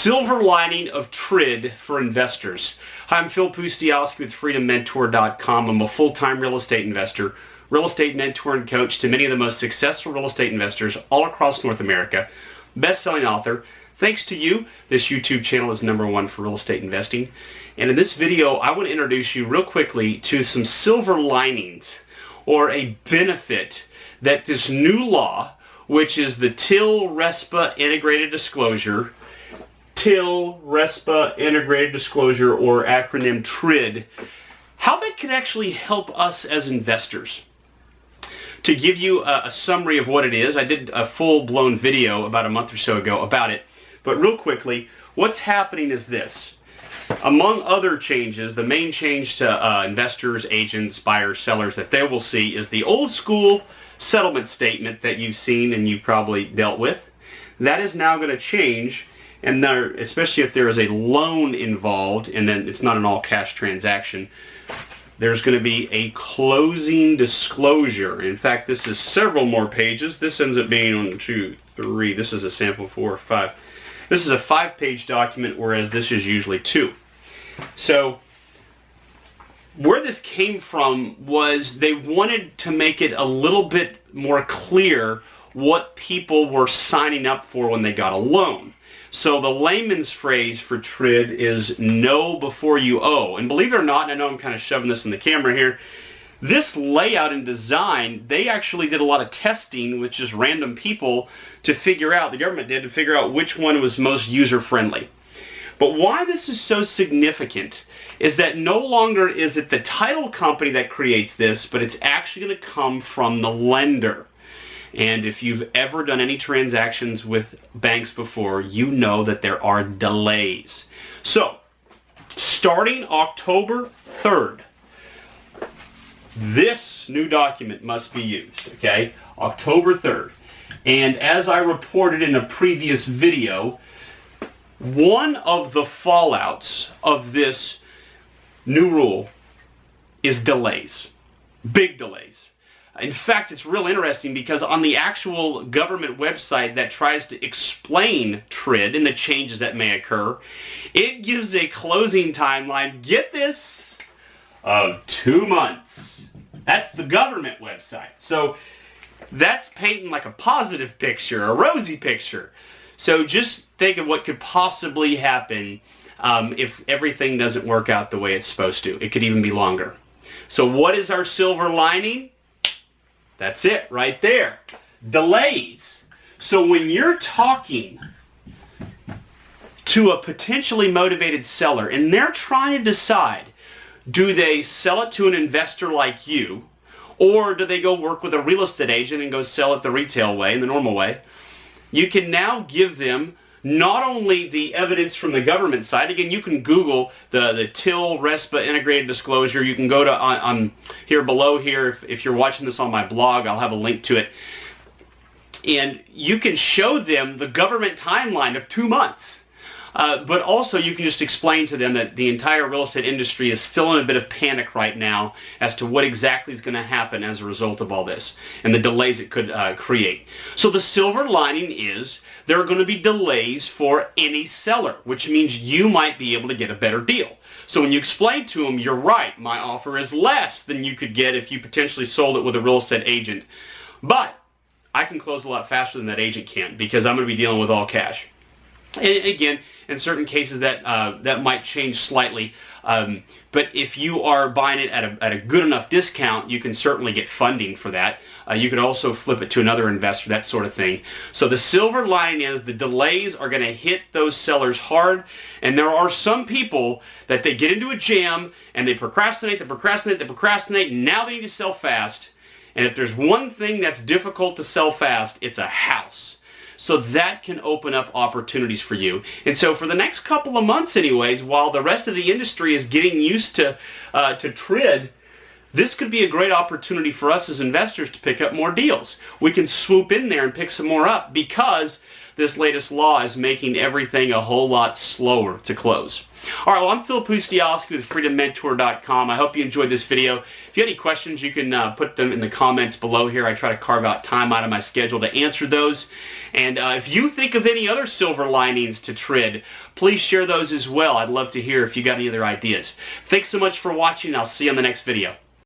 Silver lining of TRID for investors. Hi, I'm Phil Pustialski with freedommentor.com. I'm a full-time real estate investor, real estate mentor and coach to many of the most successful real estate investors all across North America, best-selling author. Thanks to you, this YouTube channel is #1 for real estate investing. And in this video, I want to introduce you real quickly to some silver linings or a benefit that this new law, which is the TIL-RESPA integrated disclosure, TIL-RESPA integrated disclosure, or acronym TRID, how that could actually help us as investors. To give you a summary of what it is, I did a full-blown video about a month or so ago about it, but real quickly, what's happening is this. Among other changes, the main change to investors, agents, buyers, sellers that they will see is the old school settlement statement that you've seen and you've probably dealt with. That is now going to change, and there, especially if there is a loan involved and then it's not an all-cash transaction, there's going to be a closing disclosure. In fact, this is several more pages. This ends up being 1, 2, 3. This is a sample 4, 5. This is a 5-page document, whereas this is usually 2. So where this came from was they wanted to make it a little bit more clear what people were signing up for when they got a loan. So the layman's phrase for TRID is know before you owe. And believe it or not, and I know I'm kind of shoving this in the camera here, this layout and design, they actually did a lot of testing with just random people to figure out, the government did, to figure out which one was most user-friendly. But why this is so significant is that no longer is it the title company that creates this, but it's actually going to come from the lender. And if you've ever done any transactions with banks before, you know that there are delays. So, starting October 3rd, this new document must be used, okay? October 3rd. And as I reported in a previous video, one of the fallouts of this new rule is delays. Big delays. In fact, it's real interesting because on the actual government website that tries to explain TRID and the changes that may occur, it gives a closing timeline, get this, of 2 months. That's the government website. So that's painting like a positive picture, a rosy picture. So just think of what could possibly happen if everything doesn't work out the way it's supposed to. It could even be longer. So what is our silver lining? That's it right there. Delays. So when you're talking to a potentially motivated seller and they're trying to decide, do they sell it to an investor like you, or do they go work with a real estate agent and go sell it the retail way, in the normal way, you can now give them not only the evidence from the government side. Again, you can Google the TIL-RESPA integrated disclosure. You can go to on here below here. If you're watching this on my blog, I'll have a link to it. And you can show them the government timeline of 2 months. But also you can just explain to them that the entire real estate industry is still in a bit of panic right now as to what exactly is going to happen as a result of all this and the delays it could create. So the silver lining is there are going to be delays for any seller, which means you might be able to get a better deal. So when you explain to them, you're right, my offer is less than you could get if you potentially sold it with a real estate agent. But I can close a lot faster than that agent can because I'm going to be dealing with all cash. And again, in certain cases that might change slightly, but if you are buying it at a good enough discount, you can certainly get funding for that. You could also flip it to another investor, that sort of thing. So the silver lining is the delays are going to hit those sellers hard, and there are some people that they get into a jam and they procrastinate, and now they need to sell fast. And if there's one thing that's difficult to sell fast, it's a house. So that can open up opportunities for you. And so for the next couple of months anyways, while the rest of the industry is getting used to TRID, this could be a great opportunity for us as investors to pick up more deals. We can swoop in there and pick some more up because this latest law is making everything a whole lot slower to close. All right, well, I'm Phil Pustiowski with freedommentor.com. I hope you enjoyed this video. If you have any questions, you can put them in the comments below here. I try to carve out time out of my schedule to answer those. And if you think of any other silver linings to TRID, please share those as well. I'd love to hear if you got any other ideas. Thanks so much for watching. I'll see you on the next video.